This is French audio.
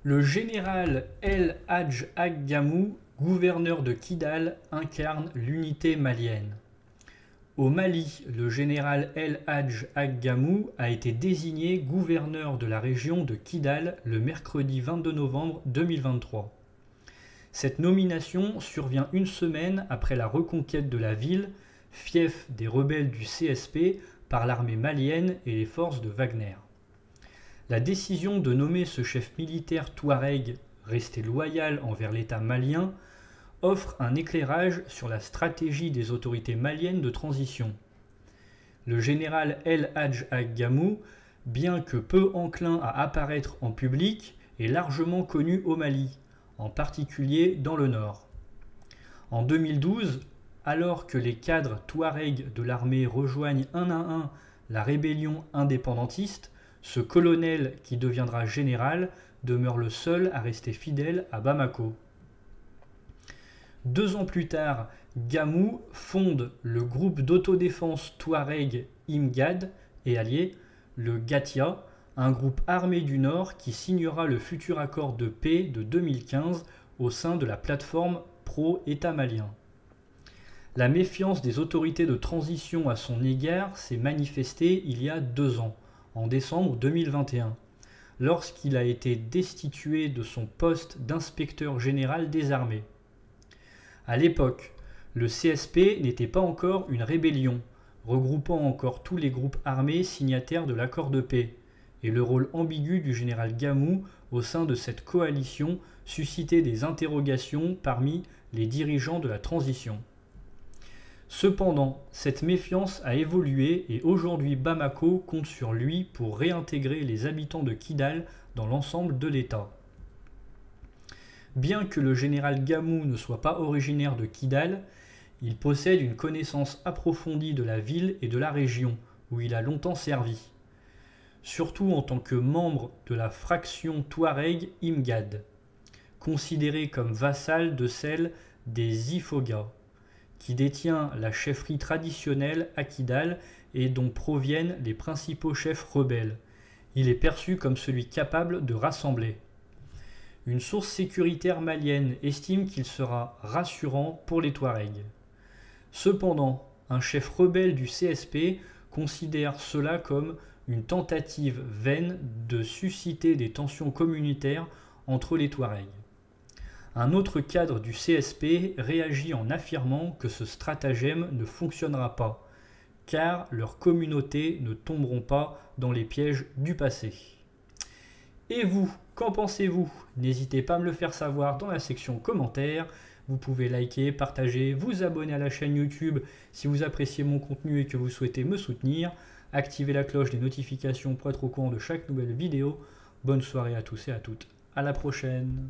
Le général El Hadj Ag Gamou, gouverneur de Kidal, incarne l'unité malienne. Au Mali, le général El Hadj Ag Gamou a été désigné gouverneur de la région de Kidal le mercredi 22 novembre 2023. Cette nomination survient une semaine après la reconquête de la ville, fief des rebelles du CSP, par l'armée malienne et les forces de Wagner. La décision de nommer ce chef militaire touareg, resté loyal envers l'État malien, offre un éclairage sur la stratégie des autorités maliennes de transition. Le général El Hadj Ag Gamou, bien que peu enclin à apparaître en public, est largement connu au Mali, en particulier dans le nord. En 2012, alors que les cadres touaregs de l'armée rejoignent un à un la rébellion indépendantiste, ce colonel qui deviendra général demeure le seul à rester fidèle à Bamako. 2 ans plus tard, Gamou fonde le groupe d'autodéfense touareg Imgad et allié, le Gatia, un groupe armé du Nord qui signera le futur accord de paix de 2015 au sein de la plateforme pro-État malien. La méfiance des autorités de transition à son égard s'est manifestée il y a 2 ans, en décembre 2021, lorsqu'il a été destitué de son poste d'inspecteur général des armées. À l'époque, le CSP n'était pas encore une rébellion, regroupant encore tous les groupes armés signataires de l'accord de paix, et le rôle ambigu du général Gamou au sein de cette coalition suscitait des interrogations parmi les dirigeants de la transition. Cependant, cette méfiance a évolué et aujourd'hui Bamako compte sur lui pour réintégrer les habitants de Kidal dans l'ensemble de l'État. Bien que le général Gamou ne soit pas originaire de Kidal, il possède une connaissance approfondie de la ville et de la région, où il a longtemps servi, surtout en tant que membre de la fraction touareg Imgad, considérée comme vassale de celle des Ifoga, qui détient la chefferie traditionnelle à Kidal et dont proviennent les principaux chefs rebelles. Il est perçu comme celui capable de rassembler. Une source sécuritaire malienne estime qu'il sera rassurant pour les Touaregs. Cependant, un chef rebelle du CSP considère cela comme une tentative vaine de susciter des tensions communautaires entre les Touaregs. Un autre cadre du CSP réagit en affirmant que ce stratagème ne fonctionnera pas, car leurs communautés ne tomberont pas dans les pièges du passé. Et vous, qu'en pensez-vous? N'hésitez pas à me le faire savoir dans la section commentaires. Vous pouvez liker, partager, vous abonner à la chaîne YouTube si vous appréciez mon contenu et que vous souhaitez me soutenir. Activez la cloche des notifications pour être au courant de chaque nouvelle vidéo. Bonne soirée à tous et à toutes. À la prochaine.